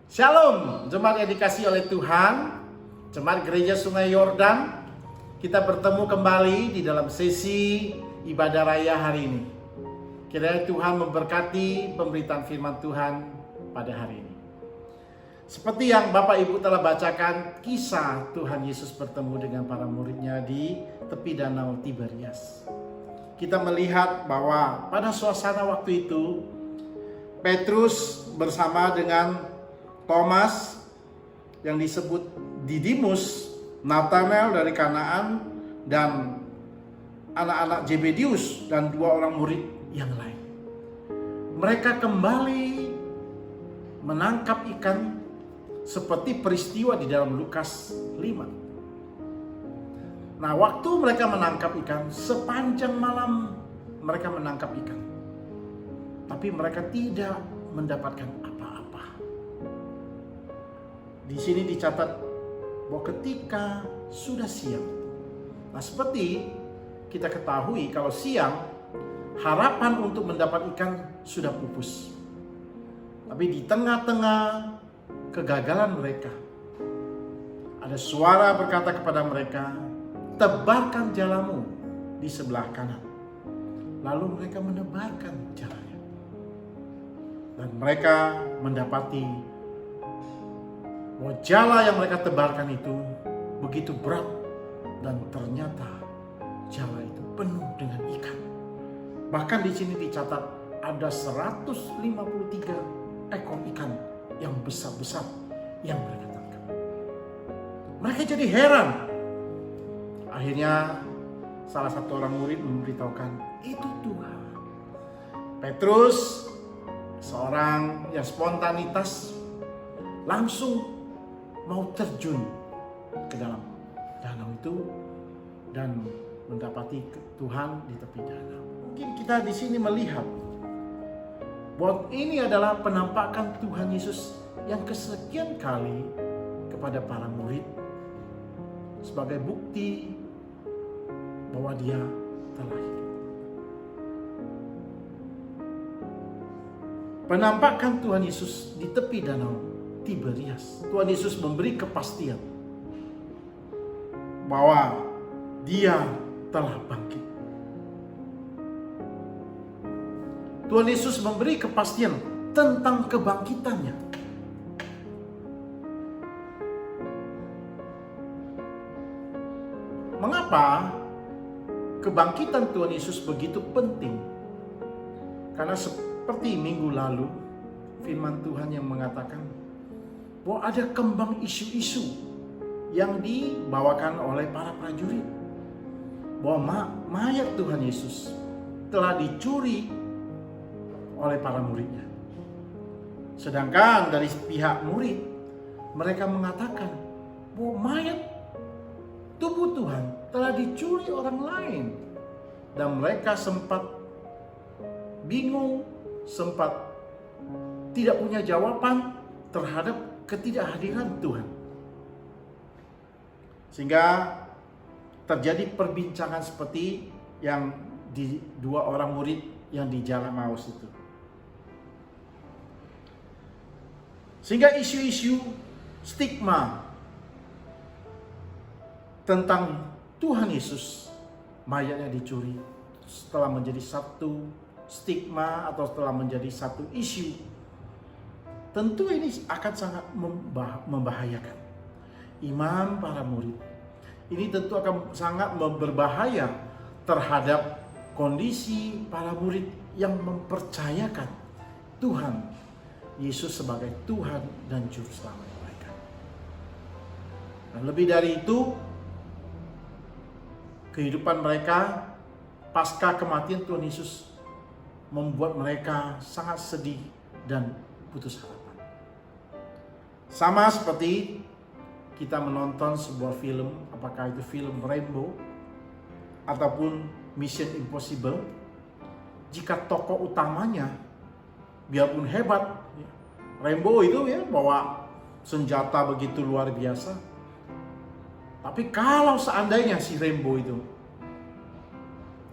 Shalom, jemaat yang dikasihi oleh Tuhan, jemaat Gereja Sungai Yordan. Kita bertemu kembali di dalam sesi ibadah raya hari ini. Kiranya Tuhan memberkati pemberitaan firman Tuhan pada hari ini. Seperti yang Bapak Ibu telah bacakan, kisah Tuhan Yesus bertemu dengan para muridnya di tepi danau Tiberias. Kita melihat bahwa pada suasana waktu itu, Petrus bersama dengan Thomas yang disebut Didimus, Nathanael dari Kanaan, dan anak-anak Zebedius dan dua orang murid yang lain. Mereka kembali menangkap ikan seperti peristiwa di dalam Lukas 5. Nah, waktu mereka menangkap ikan, sepanjang malam mereka menangkap ikan. Tapi mereka tidak mendapatkan apa-apa. Di sini dicatat bahwa ketika sudah siang. Nah, seperti kita ketahui kalau siang harapan untuk mendapat ikan sudah pupus. Tapi di tengah-tengah kegagalan mereka, ada suara berkata kepada mereka, "Tebarkan jalamu di sebelah kanan." Lalu mereka menebarkan jalannya. Dan mereka mendapati bahwa jala yang mereka tebarkan itu begitu berat, dan ternyata jala itu penuh dengan ikan. Bahkan di sini dicatat ada 153 ekor ikan yang besar-besar yang mereka tangkap. Mereka jadi heran. Akhirnya salah satu orang murid memberitahukan, "Itu Tuhan." Petrus, seorang yang spontanitas, langsung mau terjun ke dalam danau itu dan mendapati Tuhan di tepi danau. Mungkin kita di sini melihat bahwa ini adalah penampakan Tuhan Yesus yang kesekian kali kepada para murid sebagai bukti bahwa Dia telah hidup. Penampakan Tuhan Yesus di tepi danau Tiberias. Tuhan Yesus memberi kepastian bahwa Dia telah bangkit. Tuhan Yesus memberi kepastian tentang kebangkitannya. Mengapa kebangkitan Tuhan Yesus begitu penting? Karena seperti minggu lalu firman Tuhan yang mengatakan bahwa ada kembang isu-isu yang dibawakan oleh para prajurit, bahwa mayat Tuhan Yesus telah dicuri oleh para muridnya. Sedangkan dari pihak murid, mereka mengatakan bahwa mayat tubuh Tuhan telah dicuri orang lain. Dan mereka sempat bingung, sempat tidak punya jawaban terhadap ketidakhadiran Tuhan. Sehingga terjadi perbincangan seperti yang di dua orang murid yang di Jalan Maus itu. Sehingga isu-isu stigma tentang Tuhan Yesus mayatnya dicuri setelah menjadi satu stigma atau setelah menjadi satu isu. Tentu ini akan sangat membahayakan iman para murid. Ini tentu akan sangat berbahaya terhadap kondisi para murid yang mempercayakan Tuhan Yesus sebagai Tuhan dan Juru Selamat mereka. Dan lebih dari itu, kehidupan mereka pasca kematian Tuhan Yesus membuat mereka sangat sedih dan putus harapan. Sama seperti kita menonton sebuah film, apakah itu film Rambo ataupun Mission Impossible, jika tokoh utamanya biarpun hebat, Rambo itu ya bawa senjata begitu luar biasa, tapi kalau seandainya si Rambo itu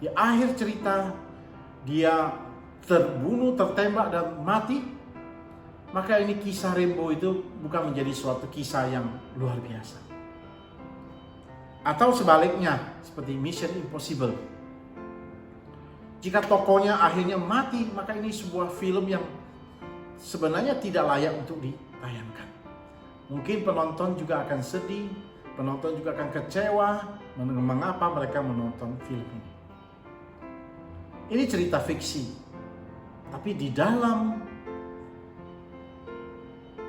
di akhir cerita dia terbunuh, tertembak dan mati, maka ini kisah rainbow itu bukan menjadi suatu kisah yang luar biasa. Atau sebaliknya, seperti Mission Impossible. Jika tokohnya akhirnya mati, maka ini sebuah film yang sebenarnya tidak layak untuk ditayangkan. Mungkin penonton juga akan sedih, penonton juga akan kecewa mengapa mereka menonton film ini. Ini cerita fiksi, tapi di dalam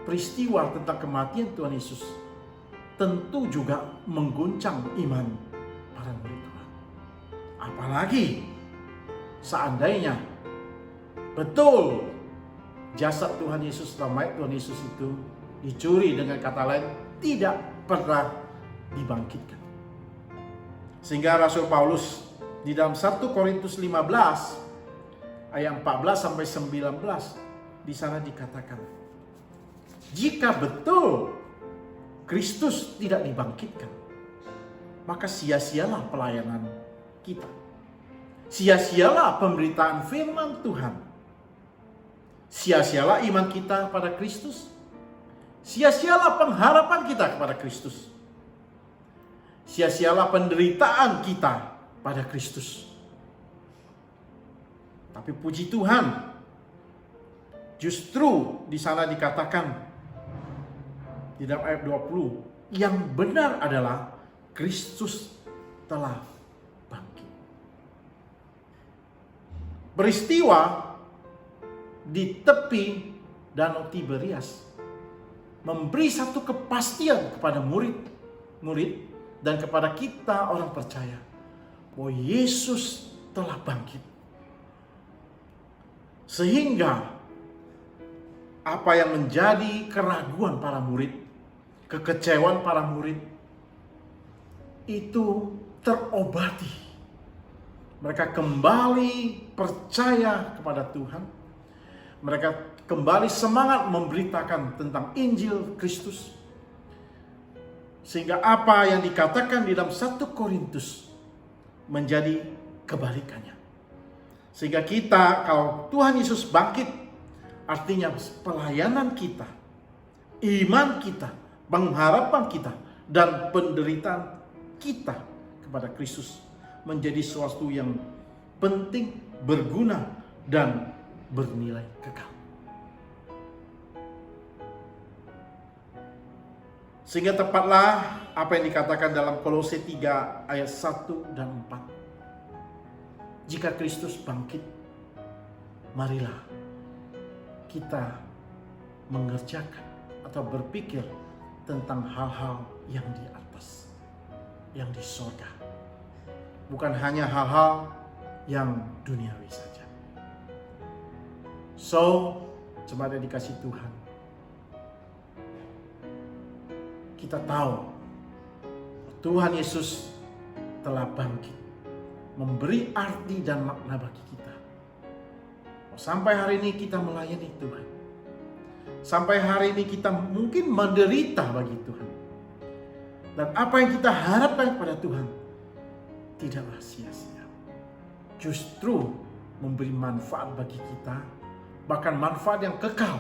peristiwa tentang kematian Tuhan Yesus tentu juga mengguncang iman para murid Tuhan. Apalagi seandainya betul jasad Tuhan Yesus atau mayat Tuhan Yesus itu dicuri, dengan kata lain tidak pernah dibangkitkan. Sehingga Rasul Paulus di dalam 1 Korintus 15 ayat 14 sampai 19 di sana dikatakan, jika betul Kristus tidak dibangkitkan, maka sia-sialah pelayanan kita. Sia-sialah pemberitaan firman Tuhan. Sia-sialah iman kita pada Kristus. Sia-sialah pengharapan kita kepada Kristus. Sia-sialah penderitaan kita pada Kristus. Tapi puji Tuhan, justru di sana dikatakan di dalam ayat 20, yang benar adalah Kristus telah bangkit. Peristiwa di tepi Danau Tiberias memberi satu kepastian kepada murid dan kepada kita orang percaya bahwa Yesus telah bangkit. Sehingga apa yang menjadi keraguan para murid, kekecewaan para murid itu terobati. Mereka kembali percaya kepada Tuhan. Mereka kembali semangat memberitakan tentang Injil Kristus. Sehingga apa yang dikatakan di dalam 1 Korintus menjadi kebalikannya. Sehingga kita, kalau Tuhan Yesus bangkit, artinya pelayanan kita, iman kita, pengharapan kita, dan penderitaan kita kepada Kristus menjadi sesuatu yang penting, berguna, dan bernilai kekal. Sehingga tepatlah apa yang dikatakan dalam Kolose 3 ayat 1 dan 4. Jika Kristus bangkit, marilah kita mengerjakan atau berpikir tentang hal-hal yang di atas, yang di surga. Bukan hanya hal-hal yang duniawi saja. So, jemaat yang dikasih Tuhan, kita tahu Tuhan Yesus telah bangkit, memberi arti dan makna bagi kita. Sampai hari ini kita melayani Tuhan. Sampai hari ini kita mungkin menderita bagi Tuhan. Dan apa yang kita harapkan kepada Tuhan tidaklah sia-sia. Justru memberi manfaat bagi kita, bahkan manfaat yang kekal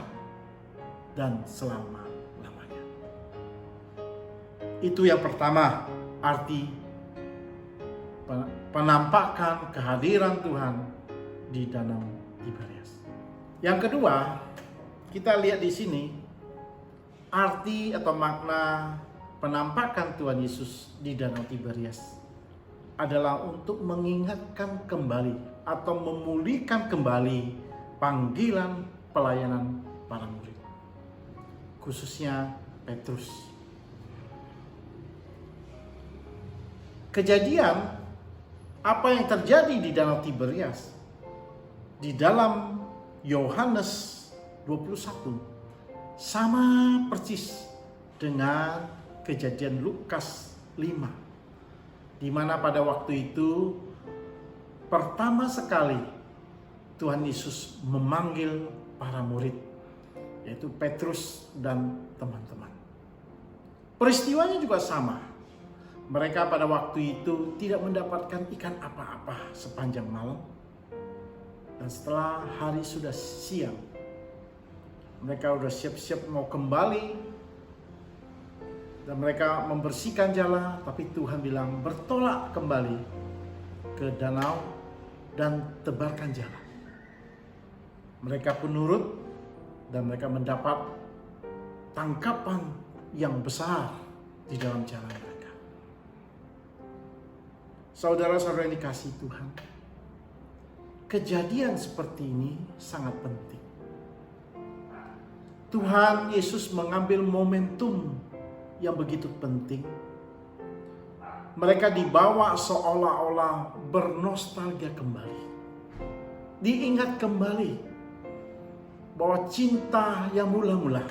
dan selama-lamanya. Itu yang pertama, arti penampakan kehadiran Tuhan di Danau Tiberias. Yang kedua, kita lihat di sini arti atau makna penampakan Tuhan Yesus di Danau Tiberias adalah untuk mengingatkan kembali atau memulihkan kembali panggilan pelayanan para murid, khususnya Petrus. Kejadian apa yang terjadi di Danau Tiberias di dalam Yohanes 21 sama persis dengan kejadian Lukas 5, di mana pada waktu itu pertama sekali Tuhan Yesus memanggil para murid, yaitu Petrus dan teman-teman. Peristiwanya juga sama. Mereka pada waktu itu tidak mendapatkan ikan apa-apa sepanjang malam. Dan setelah hari sudah siang, Mereka udah siap-siap mau kembali. Dan mereka membersihkan jala, tapi Tuhan bilang bertolak kembali ke danau dan tebarkan jala. Mereka pun nurut dan mereka mendapat tangkapan yang besar di dalam jala mereka. Saudara-saudara yang dikasihi Tuhan, kejadian seperti ini sangat penting. Tuhan Yesus mengambil momentum yang begitu penting. Mereka dibawa seolah-olah bernostalgia kembali. Diingat kembali bahwa cinta yang mula-mula,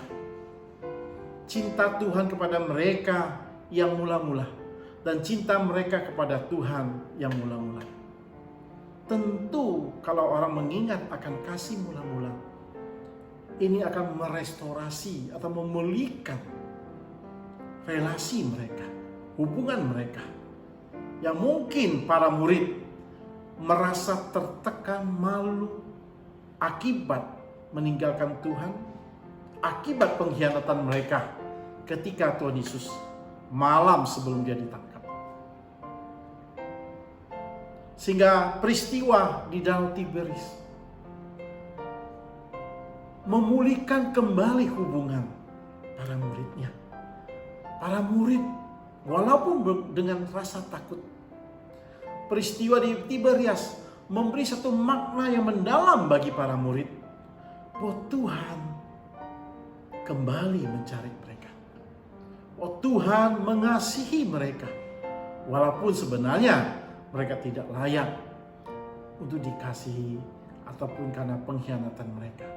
cinta Tuhan kepada mereka yang mula-mula, dan cinta mereka kepada Tuhan yang mula-mula. Tentu kalau orang mengingat akan kasih mula-mula, ini akan merestorasi atau memulihkan relasi mereka, hubungan mereka. Yang mungkin para murid merasa tertekan, malu akibat meninggalkan Tuhan, akibat pengkhianatan mereka ketika Tuhan Yesus malam sebelum dia ditangkap. Sehingga peristiwa di Danau Tiberias memulihkan kembali hubungan para muridnya. Para murid walaupun dengan rasa takut, peristiwa di Tiberias memberi satu makna yang mendalam bagi para murid, bahwa Tuhan kembali mencari mereka. Oh, Tuhan mengasihi mereka, walaupun sebenarnya mereka tidak layak untuk dikasihi ataupun karena pengkhianatan mereka.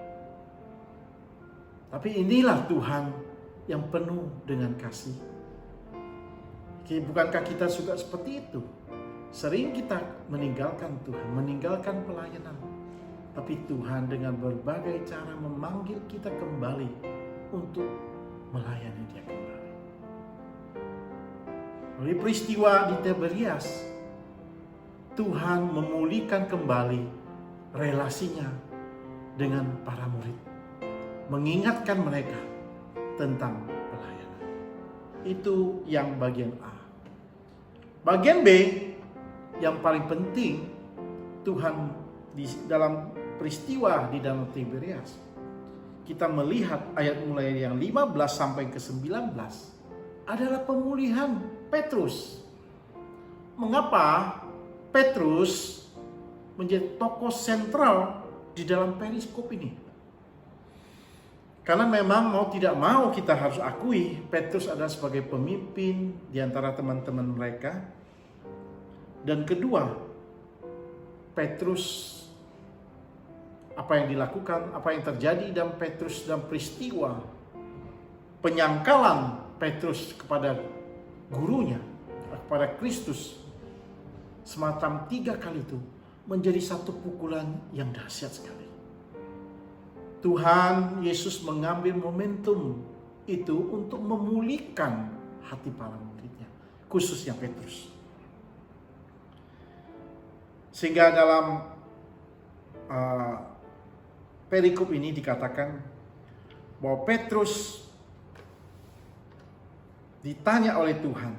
Tapi inilah Tuhan yang penuh dengan kasih. Bukankah kita juga seperti itu? Sering kita meninggalkan Tuhan, meninggalkan pelayanan. Tapi Tuhan dengan berbagai cara memanggil kita kembali untuk melayani Dia kembali. Melalui peristiwa di Tiberias, Tuhan memulihkan kembali relasinya dengan para murid. Mengingatkan mereka tentang pelayanan. Itu yang bagian A. Bagian B, yang paling penting, Tuhan di dalam peristiwa di Danau Tiberias, kita melihat ayat mulai yang 15 sampai ke 19 adalah pemulihan Petrus. Mengapa Petrus menjadi tokoh sentral di dalam periskop ini? Karena memang mau tidak mau kita harus akui Petrus adalah sebagai pemimpin di antara teman-teman mereka. Dan kedua, Petrus, apa yang dilakukan, apa yang terjadi dalam Petrus dalam peristiwa penyangkalan Petrus kepada gurunya, kepada Kristus, semacam 3 kali itu menjadi satu pukulan yang dahsyat sekali. Tuhan Yesus mengambil momentum itu untuk memulihkan hati para muridnya, khususnya Petrus. Sehingga dalam perikop ini dikatakan bahwa Petrus ditanya oleh Tuhan,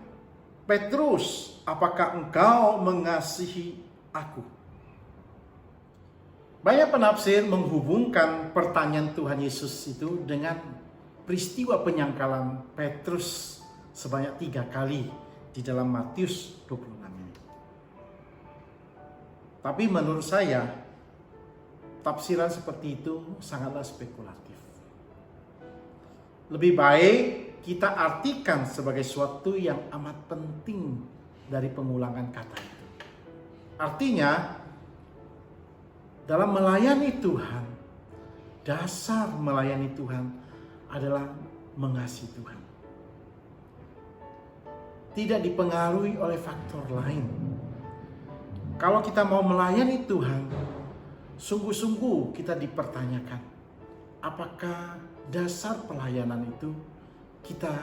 "Petrus, apakah engkau mengasihi aku?" Banyak penafsir menghubungkan pertanyaan Tuhan Yesus itu dengan peristiwa penyangkalan Petrus sebanyak 3 kali di dalam Matius 26 ini. Tapi menurut saya, tafsiran seperti itu sangatlah spekulatif. Lebih baik kita artikan sebagai sesuatu yang amat penting dari pengulangan kata itu. Artinya, dalam melayani Tuhan, dasar melayani Tuhan adalah mengasihi Tuhan. Tidak dipengaruhi oleh faktor lain. Kalau kita mau melayani Tuhan, sungguh-sungguh kita dipertanyakan, apakah dasar pelayanan itu kita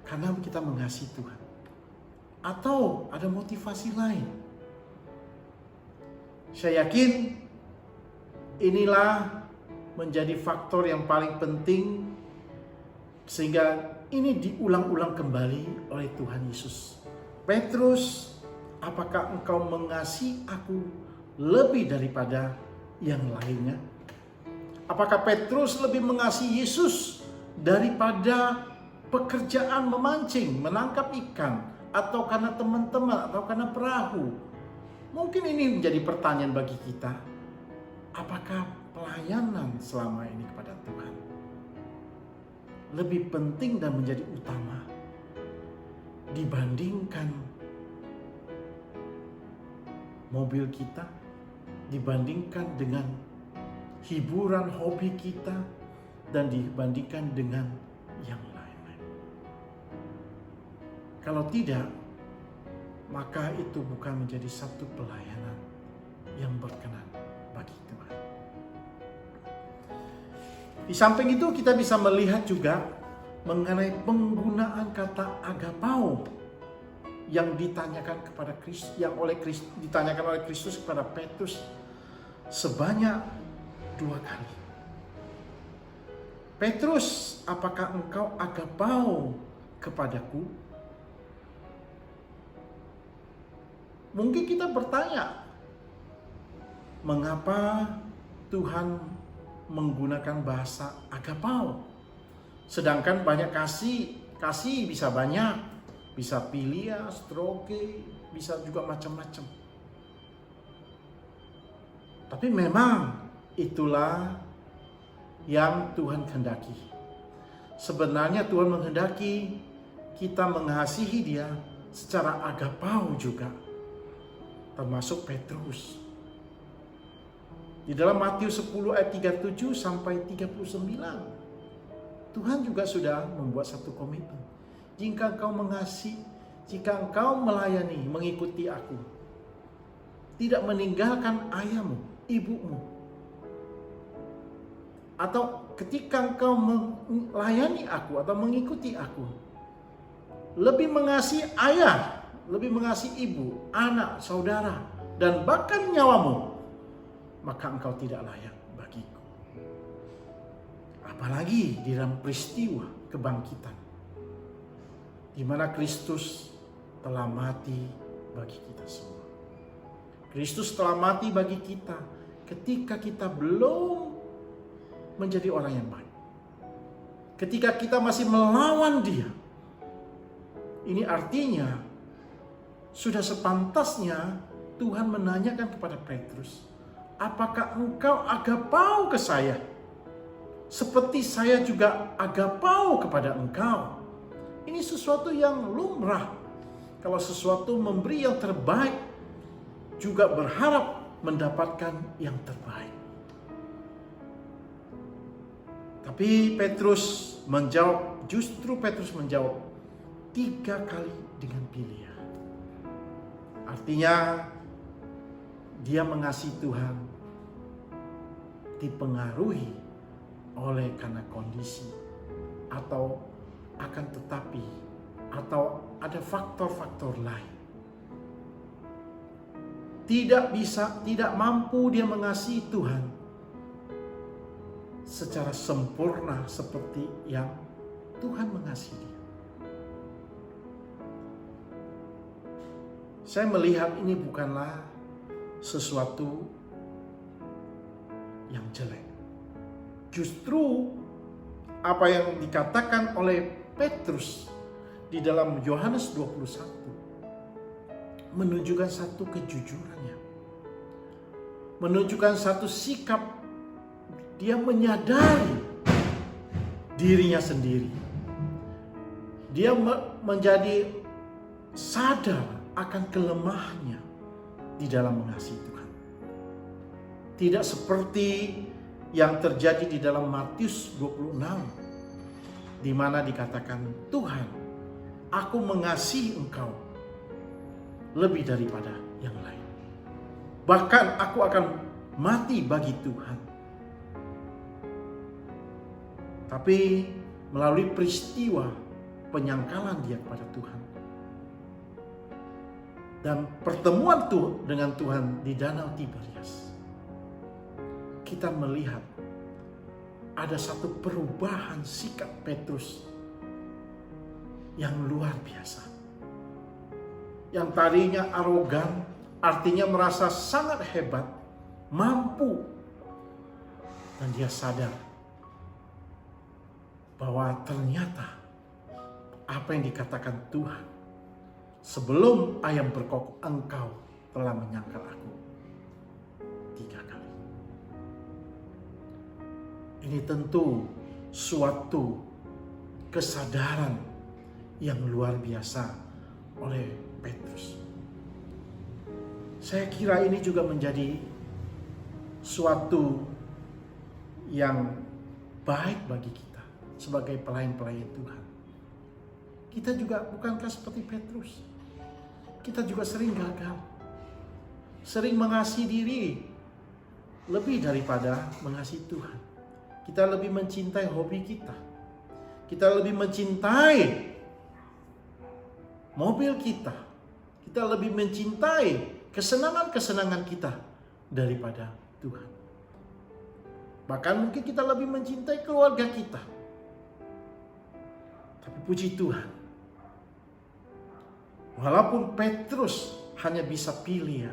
karena kita mengasihi Tuhan, atau ada motivasi lain? Saya yakin inilah menjadi faktor yang paling penting sehingga ini diulang-ulang kembali oleh Tuhan Yesus. Petrus, apakah engkau mengasihi aku lebih daripada yang lainnya? Apakah Petrus lebih mengasihi Yesus daripada pekerjaan memancing, menangkap ikan, atau karena teman-teman, atau karena perahu? Mungkin ini menjadi pertanyaan bagi kita. Apakah pelayanan selama ini kepada Tuhan lebih penting dan menjadi utama dibandingkan mobil kita, dibandingkan dengan hiburan hobi kita, dan dibandingkan dengan yang lain-lain? Kalau tidak, maka itu bukan menjadi satu pelayanan yang berkenan bagi Tuhan. Di samping itu kita bisa melihat juga mengenai penggunaan kata agapao yang ditanyakan kepada Kristus, ditanyakan oleh Kristus kepada Petrus sebanyak 2 kali. Petrus, apakah engkau agapao kepadaku? Mungkin kita bertanya, mengapa Tuhan menggunakan bahasa agapao? Sedangkan banyak kasih bisa banyak, bisa philia, stroke, bisa juga macam-macam. Tapi memang itulah yang Tuhan kehendaki. Sebenarnya Tuhan menghendaki kita mengasihi Dia secara agapao juga, termasuk Petrus. Di dalam Matius 10 ayat 37 sampai 39, Tuhan juga sudah membuat satu komitmen. Jika engkau mengasihi, jika engkau melayani, mengikuti aku, tidak meninggalkan ayahmu, ibumu, atau ketika engkau melayani aku atau mengikuti aku, lebih mengasihi ayah, lebih mengasihi ibu, anak, saudara, dan bahkan nyawamu, maka engkau tidak layak bagiku. Apalagi di dalam peristiwa kebangkitan, di mana Kristus telah mati bagi kita semua. Kristus telah mati bagi kita ketika kita belum menjadi orang yang baik. Ketika kita masih melawan Dia. Ini artinya sudah sepantasnya Tuhan menanyakan kepada Petrus, apakah engkau agapao ke saya? Seperti saya juga agapao kepada engkau. Ini sesuatu yang lumrah. Kalau sesuatu memberi yang terbaik, juga berharap mendapatkan yang terbaik. Tapi justru Petrus menjawab 3 kali dengan philia. Artinya dia mengasihi Tuhan dipengaruhi oleh karena kondisi, atau akan tetapi, atau ada faktor-faktor lain. Tidak mampu dia mengasihi Tuhan secara sempurna seperti yang Tuhan mengasihi dia. Saya melihat ini bukanlah sesuatu yang jelek. Justru apa yang dikatakan oleh Petrus di dalam Yohanes 21 menunjukkan satu kejujurannya, menunjukkan satu sikap dia menyadari dirinya sendiri. Dia menjadi sadar akan kelemahannya di dalam mengasihi Tuhan. Tidak seperti yang terjadi di dalam Matius 26, di mana dikatakan, Tuhan, aku mengasihi engkau lebih daripada yang lain. Bahkan aku akan mati bagi Tuhan. Tapi melalui peristiwa penyangkalan dia kepada Tuhan dan pertemuan dengan Tuhan di Danau Tiberias, kita melihat ada satu perubahan sikap Petrus yang luar biasa. Yang tadinya arogan, artinya merasa sangat hebat, mampu. Dan dia sadar bahwa ternyata apa yang dikatakan Tuhan, sebelum ayam berkokok engkau telah menyangkal aku 3 kali. Ini tentu suatu kesadaran yang luar biasa oleh Petrus. Saya kira ini juga menjadi suatu yang baik bagi kita sebagai pelayan-pelayan Tuhan. Kita juga bukankah seperti Petrus? Kita juga sering gagal. Sering mengasihi diri lebih daripada mengasihi Tuhan. Kita lebih mencintai hobi kita. Kita lebih mencintai mobil kita. Kita lebih mencintai kesenangan-kesenangan kita daripada Tuhan. Bahkan mungkin kita lebih mencintai keluarga kita. Tapi puji Tuhan, walaupun Petrus hanya bisa pilih,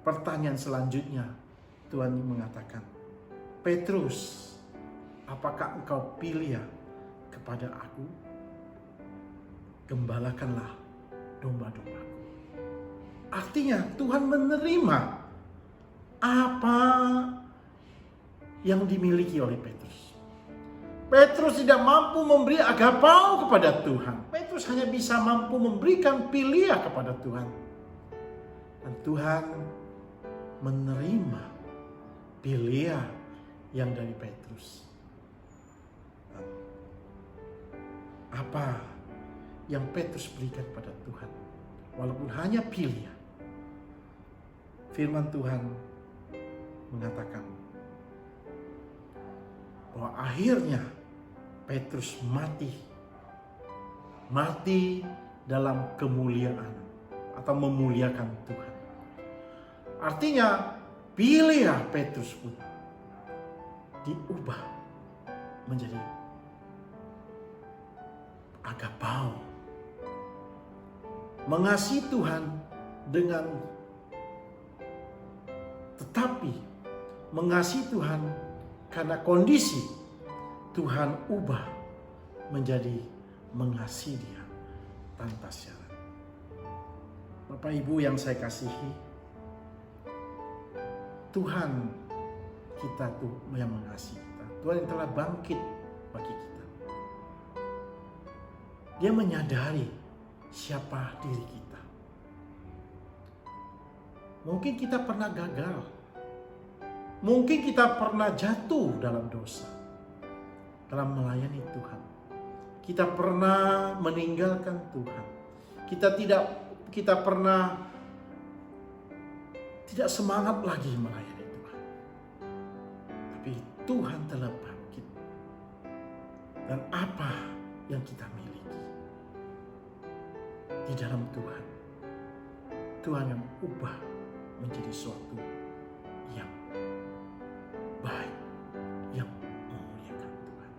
pertanyaan selanjutnya Tuhan mengatakan, Petrus, apakah engkau pilih kepada aku? Gembalakanlah domba-dombaku. Artinya Tuhan menerima apa yang dimiliki oleh Petrus. Petrus tidak mampu memberi agapau kepada Tuhan. Petrus hanya bisa mampu memberikan Pilia kepada Tuhan. Dan Tuhan menerima Pilia yang dari Petrus. Apa yang Petrus berikan pada Tuhan? Walaupun hanya Pilia. Firman Tuhan mengatakan bahwa akhirnya Petrus mati dalam kemuliaan atau memuliakan Tuhan. Artinya Pilia Petrus pun diubah menjadi agapau, mengasihi Tuhan dengan tetapi mengasihi Tuhan karena kondisi Tuhan ubah menjadi mengasihi Dia tanpa syarat. Bapak Ibu yang saya kasihi, Tuhan kita tuh yang mengasihi kita. Tuhan yang telah bangkit bagi kita. Dia menyadari siapa diri kita. Mungkin kita pernah gagal. Mungkin kita pernah jatuh dalam dosa. Dalam melayani Tuhan. Kita pernah meninggalkan Tuhan. Kita pernah tidak semangat lagi melayani Tuhan. Tapi Tuhan telah bangkit. Dan apa yang kita miliki di dalam Tuhan, Tuhan yang ubah menjadi suatu yang baik, yang memuliakan Tuhan.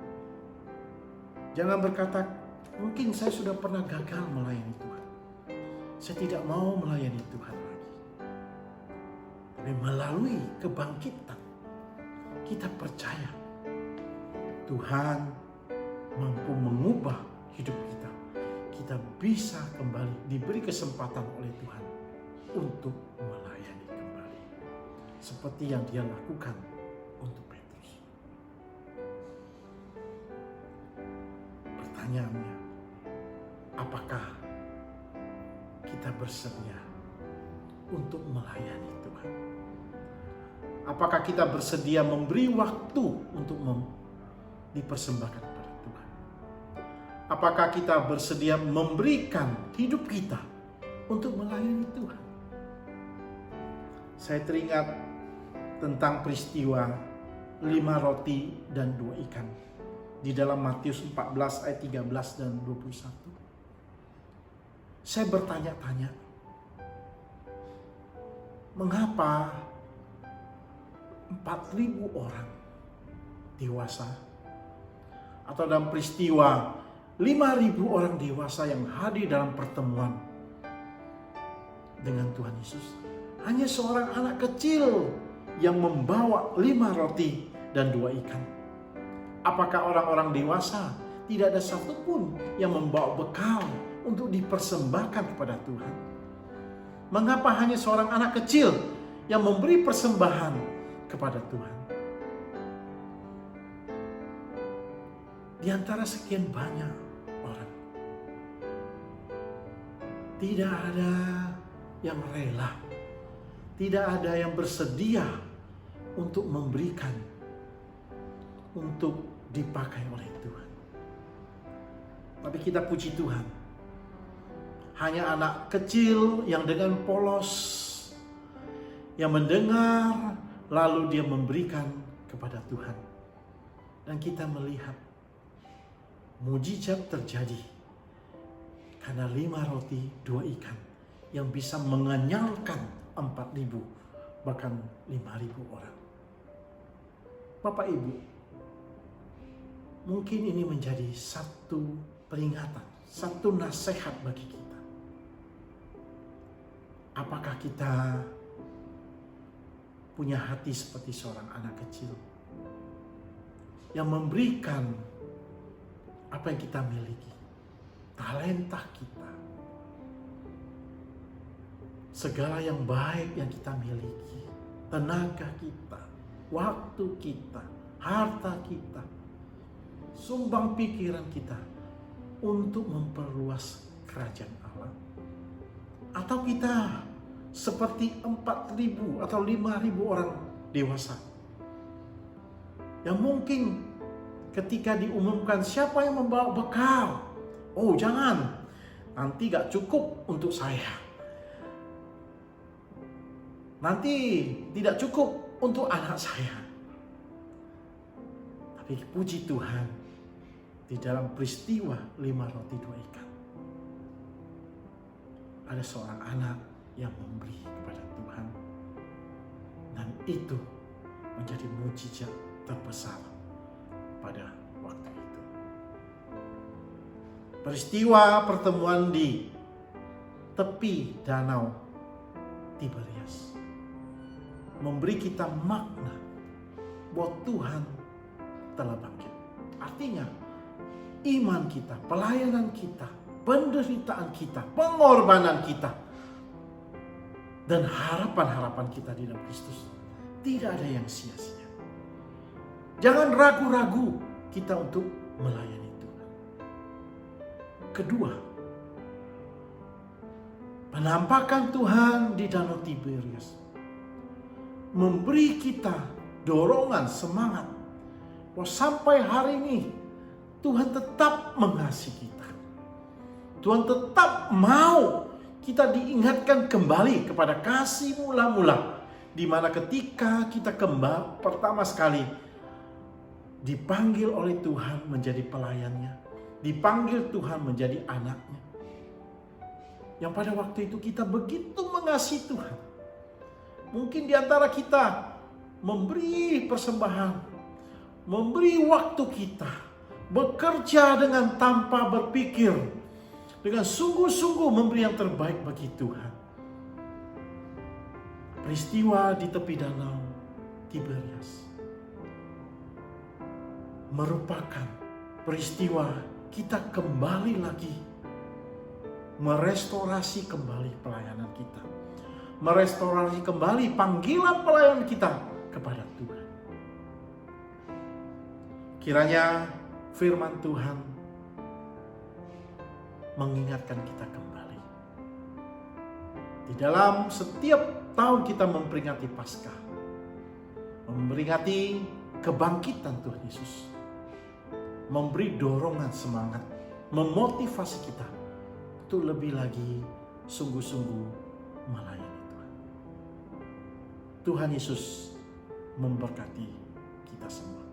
Jangan berkata, mungkin saya sudah pernah gagal melayani Tuhan. Saya tidak mau melayani Tuhan lagi. Tapi melalui kebangkitan, kita percaya Tuhan mampu mengubah hidup kita. Kita bisa kembali diberi kesempatan oleh Tuhan untuk melayani kembali. Seperti yang Dia lakukan untuk Petrus. Pertanyaannya, apakah kita bersedia untuk melayani Tuhan? Apakah kita bersedia memberi waktu untuk dipersembahkan kepada Tuhan? Apakah kita bersedia memberikan hidup kita untuk melayani Tuhan? Saya teringat tentang peristiwa 5 roti dan 2 ikan di dalam Matius 14 ayat 13 dan 21. Saya bertanya-tanya, mengapa 4.000 orang dewasa, atau dalam peristiwa 5.000 orang dewasa yang hadir dalam pertemuan dengan Tuhan Yesus, hanya seorang anak kecil yang membawa 5 roti dan 2 ikan. Apakah orang-orang dewasa tidak ada satupun yang membawa bekal untuk dipersembahkan kepada Tuhan? Mengapa hanya seorang anak kecil yang memberi persembahan kepada Tuhan? Di antara sekian banyak orang, tidak ada yang rela, tidak ada yang bersedia untuk memberikan, untuk dipakai oleh Tuhan. Tapi kita puji Tuhan, hanya anak kecil yang dengan polos, yang mendengar lalu dia memberikan kepada Tuhan. Dan kita melihat mujizat terjadi karena 5 roti 2 ikan yang bisa mengenyalkan 4.000 bahkan 5.000 orang. Bapak Ibu, mungkin ini menjadi satu peringatan, satu nasihat bagi kita. Apakah kita punya hati seperti seorang anak kecil yang memberikan apa yang kita miliki, talenta kita, segala yang baik yang kita miliki, tenaga kita, waktu kita, harta kita, sumbang pikiran kita untuk memperluas kerajaan Allah? Atau kita seperti 4.000 atau 5.000 orang dewasa yang mungkin ketika diumumkan siapa yang membawa bekal, oh jangan, nanti gak cukup untuk saya, nanti tidak cukup untuk anak saya. Tapi puji Tuhan, di dalam peristiwa 5 roti 2 ikan, ada seorang anak yang memberi kepada Tuhan, dan itu menjadi mujizat terbesar pada waktu itu. Peristiwa pertemuan di tepi danau Tiberias memberi kita makna bahwa Tuhan telah bangkit. Artinya iman kita, pelayanan kita, penderitaan kita, pengorbanan kita, dan harapan-harapan kita di dalam Kristus tidak ada yang sia-sia. Jangan ragu-ragu kita untuk melayani Tuhan. Kedua, penampakan Tuhan di Danau Tiberias memberi kita dorongan, semangat bahwa sampai hari ini Tuhan tetap mengasihi kita. Tuhan tetap mau kita diingatkan kembali kepada kasih mula-mula, di mana ketika kita kembali pertama sekali dipanggil oleh Tuhan menjadi pelayannya, dipanggil Tuhan menjadi anaknya, yang pada waktu itu kita begitu mengasihi Tuhan. Mungkin di antara kita memberi persembahan, memberi waktu kita, bekerja dengan tanpa berpikir, dengan sungguh-sungguh memberi yang terbaik bagi Tuhan. Peristiwa di tepi danau Tiberias merupakan peristiwa kita kembali lagi merestorasi kembali pelayanan kita, merestorasi kembali panggilan pelayanan kita kepada Tuhan. Kiranya firman Tuhan mengingatkan kita kembali. Di dalam setiap tahun kita memperingati Paskah, memperingati kebangkitan Tuhan Yesus, memberi dorongan semangat, memotivasi kita untuk lebih lagi sungguh-sungguh melayani Tuhan. Tuhan Yesus memberkati kita semua.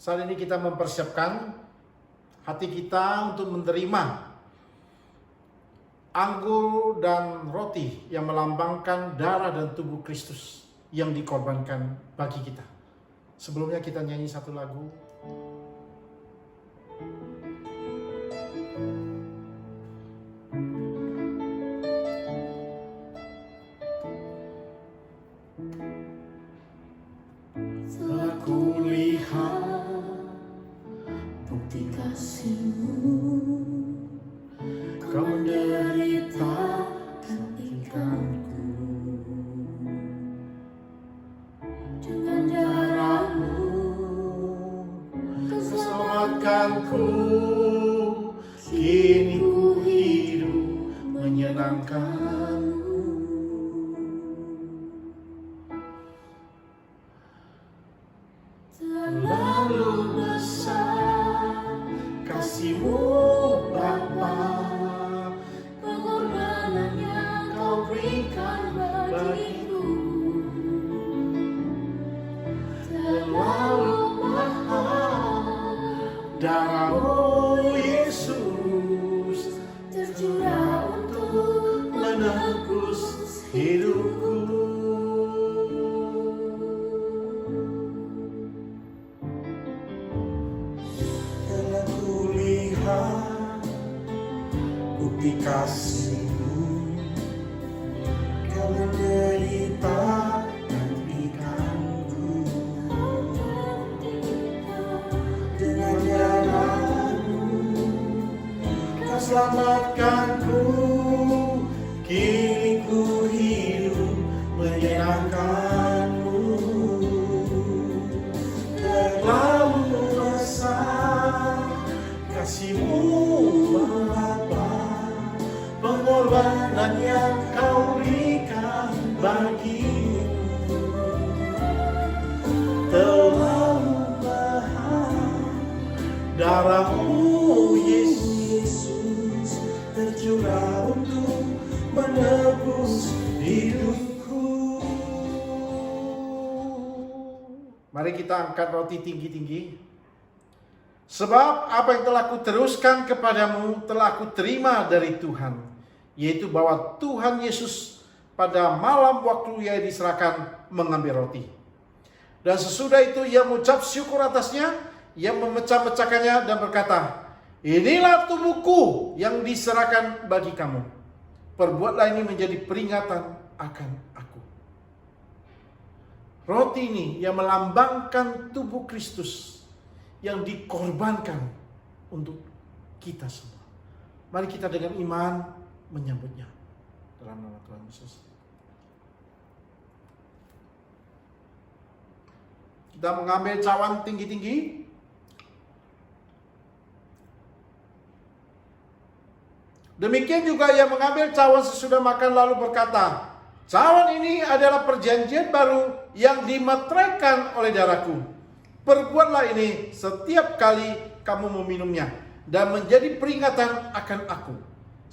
Saat ini kita mempersiapkan hati kita untuk menerima anggur dan roti yang melambangkan darah dan tubuh Kristus yang dikorbankan bagi kita. Sebelumnya kita nyanyi satu lagu. Telah kulihat bukti kasih-Mu, Kau menderita gantikanku. Dengan darah-Mu Kau selamatkanku. Kini ku hidup menyenangkan-Mu. Terlalu besar kasih-Mu Bapa, pengorbanan yang Kau berikan bagiku. Terlalu mahal darah-Mu Yesus, tercurah untuk menebus hidupku. Telah kulihat bukti kasih-Mu, Kau menderita gantikanku. Dengan darah-Mu Kau selamatkanku. Kini ku hidup menyenangkan-Mu. Terlalu besar kasih-Mu Bapa, pengorbanan yang Kau berikan bagiku. Terlalu mahal darah-Mu Yesus, tercurah untuk menebus hidupku. Mari kita angkat roti tinggi-tinggi. Sebab apa yang telah kuteruskan kepadamu telah kuterima dari Tuhan, yaitu bahwa Tuhan Yesus pada malam waktu Ia diserahkan mengambil roti. Dan sesudah itu Ia mengucap syukur atasnya, Ia memecah-mecahkannya dan berkata, inilah tubuhku yang diserahkan bagi kamu. Perbuatlah ini menjadi peringatan akan aku. Roti ini yang melambangkan tubuh Kristus yang dikorbankan untuk kita semua. Mari kita dengan iman menyambutnya. Dalam nama Tuhan Yesus. Kita mengambil cawan tinggi-tinggi. Demikian juga Ia mengambil cawan sesudah makan lalu berkata, cawan ini adalah perjanjian baru yang dimeteraikan oleh darahku. Perbuatlah ini setiap kali kamu meminumnya dan menjadi peringatan akan aku.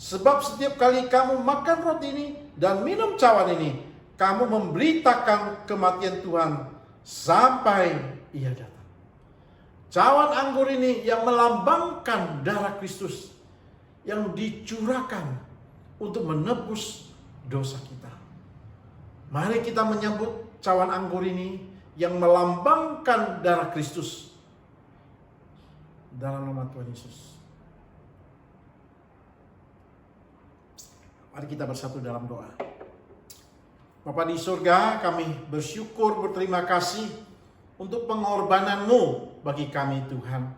Sebab setiap kali kamu makan roti ini dan minum cawan ini, kamu memberitakan kematian Tuhan sampai Ia datang. Cawan anggur ini yang melambangkan darah Kristus yang dicurahkan untuk menebus dosa kita. Mari kita menyambut cawan anggur ini yang melambangkan darah Kristus. Dalam nama Tuhan Yesus. Mari kita bersatu dalam doa. Bapa di surga, kami bersyukur, berterima kasih untuk pengorbanan-Mu bagi kami Tuhan.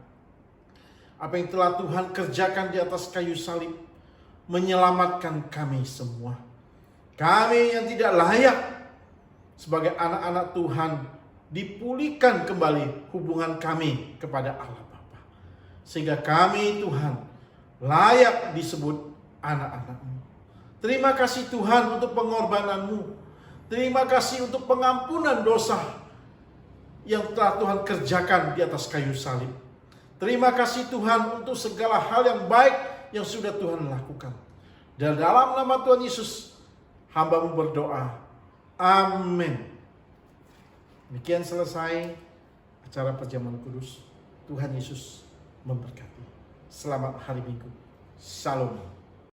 Apa yang telah Tuhan kerjakan di atas kayu salib menyelamatkan kami semua. Kami yang tidak layak sebagai anak-anak Tuhan dipulihkan kembali hubungan kami kepada Allah Bapa. Sehingga kami Tuhan layak disebut anak-anak-Mu. Terima kasih Tuhan untuk pengorbanan-Mu. Terima kasih untuk pengampunan dosa yang telah Tuhan kerjakan di atas kayu salib. Terima kasih Tuhan untuk segala hal yang baik yang sudah Tuhan lakukan. Dan dalam nama Tuhan Yesus, hamba-Mu berdoa. Amin. Demikian selesai acara perjamuan kudus. Tuhan Yesus memberkati. Selamat hari Minggu. Shalom.